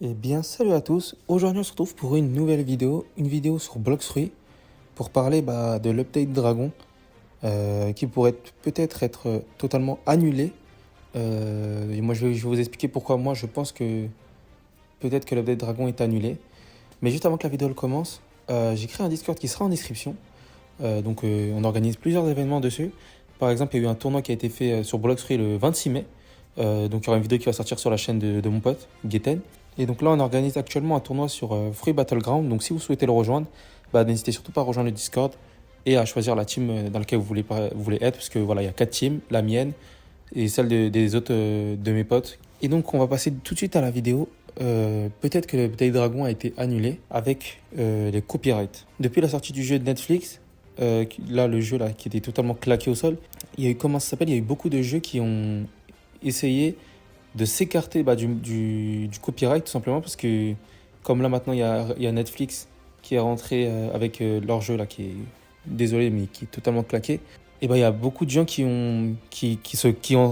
Eh bien, salut à tous. Aujourd'hui, on se retrouve pour une nouvelle vidéo, une vidéo sur Blox Fruits pour parler de l'update Dragon qui pourrait peut-être être totalement annulé. Et moi, je vais vous expliquer pourquoi moi je pense que peut-être que l'update Dragon est annulé. Mais juste avant que la vidéo commence, j'ai créé un Discord qui sera en description. On organise plusieurs événements dessus. Par exemple, il y a eu un tournoi qui a été fait sur Blox Fruits le 26 mai. Donc il y aura une vidéo qui va sortir sur la chaîne de mon pote, Gaten. Et donc là, on organise actuellement un tournoi sur Fruit Battleground. Donc si vous souhaitez le rejoindre, n'hésitez surtout pas à rejoindre le Discord et à choisir la team dans laquelle vous voulez être. Parce que voilà, il y a 4 teams, la mienne et celle des autres de mes potes. Et donc on va passer tout de suite à la vidéo. Peut-être que le Day Dragon a été annulé avec les copyrights. Depuis la sortie du jeu de Netflix, là le jeu là, qui était totalement claqué au sol, il y a eu, comment ça s'appelle, il y a eu beaucoup de jeux qui ont essayé de s'écarter du copyright tout simplement parce que comme là maintenant il y a Netflix qui est rentré avec leur jeu là qui est désolé mais qui est totalement claqué. Et il y a beaucoup de gens qui ont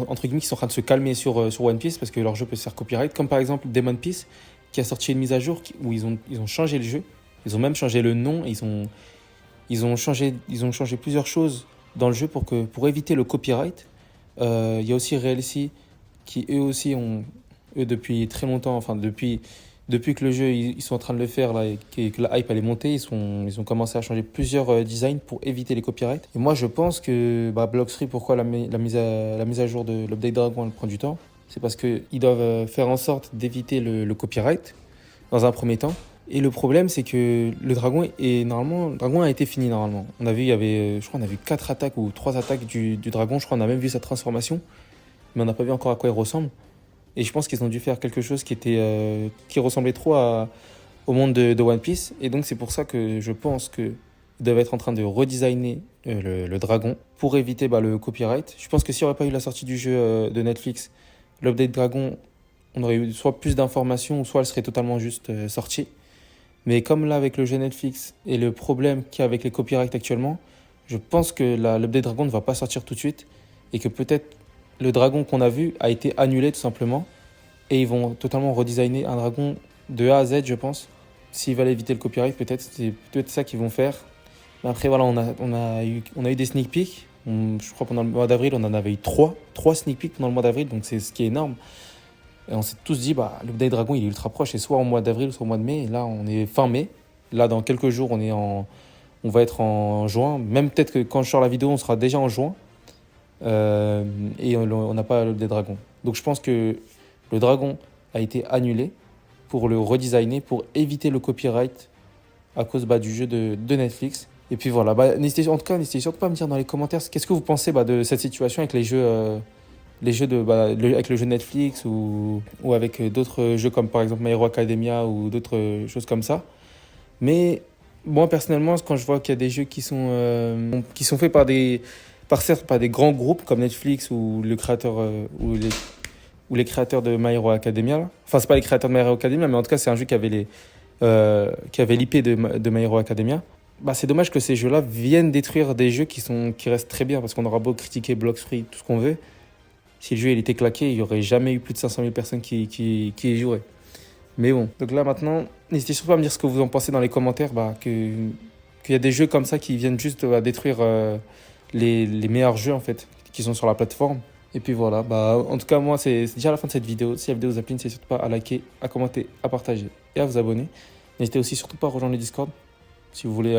entre guillemets qui sont en train de se calmer sur One Piece parce que leur jeu peut se faire copyright, comme par exemple Demon Piece qui a sorti une mise à jour où ils ont changé le jeu, ils ont même changé le nom, ils ont changé plusieurs choses dans le jeu pour éviter le copyright. Il y a aussi Realcy qui eux aussi ont, eux depuis très longtemps, enfin depuis que le jeu ils sont en train de le faire là, et que la hype elle est montée, ils ont commencé à changer plusieurs designs pour éviter les copyrights. Et moi je pense que Blox Fruits, pourquoi la mise à jour de l'Update Dragon elle prend du temps, c'est parce qu'ils doivent faire en sorte d'éviter le copyright dans un premier temps. Et le problème, c'est que le dragon a été fini normalement. On a vu, il y avait, je crois, on a vu 4 attaques ou 3 attaques du dragon. Je crois, on a même vu sa transformation, mais on n'a pas vu encore à quoi il ressemble. Et je pense qu'ils ont dû faire quelque chose qui ressemblait trop au monde de One Piece. Et donc, c'est pour ça que je pense qu'ils doivent être en train de redesigner le dragon pour éviter le copyright. Je pense que s'il n'y aurait pas eu la sortie du jeu de Netflix, l'update dragon, on aurait eu soit plus d'informations, ou soit elle serait totalement juste sortie. Mais comme là, avec le jeu Netflix et le problème qu'il y a avec les copyrights actuellement, je pense que l'update Dragon ne va pas sortir tout de suite et que peut-être le dragon qu'on a vu a été annulé tout simplement et ils vont totalement redesigner un dragon de A à Z, je pense. S'ils veulent éviter le copyright, peut-être c'est peut-être ça qu'ils vont faire. Mais après, voilà, on a eu des sneak peeks. Je crois pendant le mois d'avril, on en avait eu 3 sneak peeks pendant le mois d'avril, donc c'est ce qui est énorme. Et on s'est tous dit, l'Update Dragon, il est ultra proche, et soit au mois d'avril, soit au mois de mai. Et là, on est fin mai. Là, dans quelques jours, on va être en juin. Même peut-être que quand je sors la vidéo, on sera déjà en juin. Et on n'a pas l'Update Dragon. Donc je pense que le Dragon a été annulé pour le redesigner, pour éviter le copyright à cause du jeu de Netflix. Et puis voilà, n'hésitez surtout pas à me dire dans les commentaires qu'est-ce que vous pensez de cette situation avec les jeux. Avec le jeu Netflix ou avec d'autres jeux comme par exemple My Hero Academia ou d'autres choses comme ça. Mais moi personnellement, quand je vois qu'il y a des jeux qui sont faits certes par des grands groupes comme Netflix ou le créateur ou les créateurs de My Hero Academia, là. Enfin c'est pas les créateurs de My Hero Academia, mais en tout cas c'est un jeu qui avait l'IP de My Hero Academia. C'est dommage que ces jeux-là viennent détruire des jeux qui restent très bien parce qu'on aura beau critiquer Blox Fruits, tout ce qu'on veut. Si le jeu il était claqué, il n'y aurait jamais eu plus de 500 000 personnes qui y joueraient. Mais bon, donc là maintenant, n'hésitez surtout pas à me dire ce que vous en pensez dans les commentaires, qu'il y a des jeux comme ça qui viennent juste détruire les meilleurs jeux en fait, qui sont sur la plateforme. Et puis voilà, en tout cas moi c'est déjà la fin de cette vidéo. Si la vidéo vous a plu, n'hésitez surtout pas à liker, à commenter, à partager et à vous abonner. N'hésitez aussi surtout pas à rejoindre le Discord si vous voulez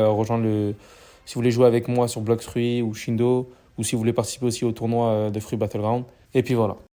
si vous voulez jouer avec moi sur Blox Fruits ou Shindo, ou si vous voulez participer aussi au tournoi de Fruit Battleground. Et puis voilà.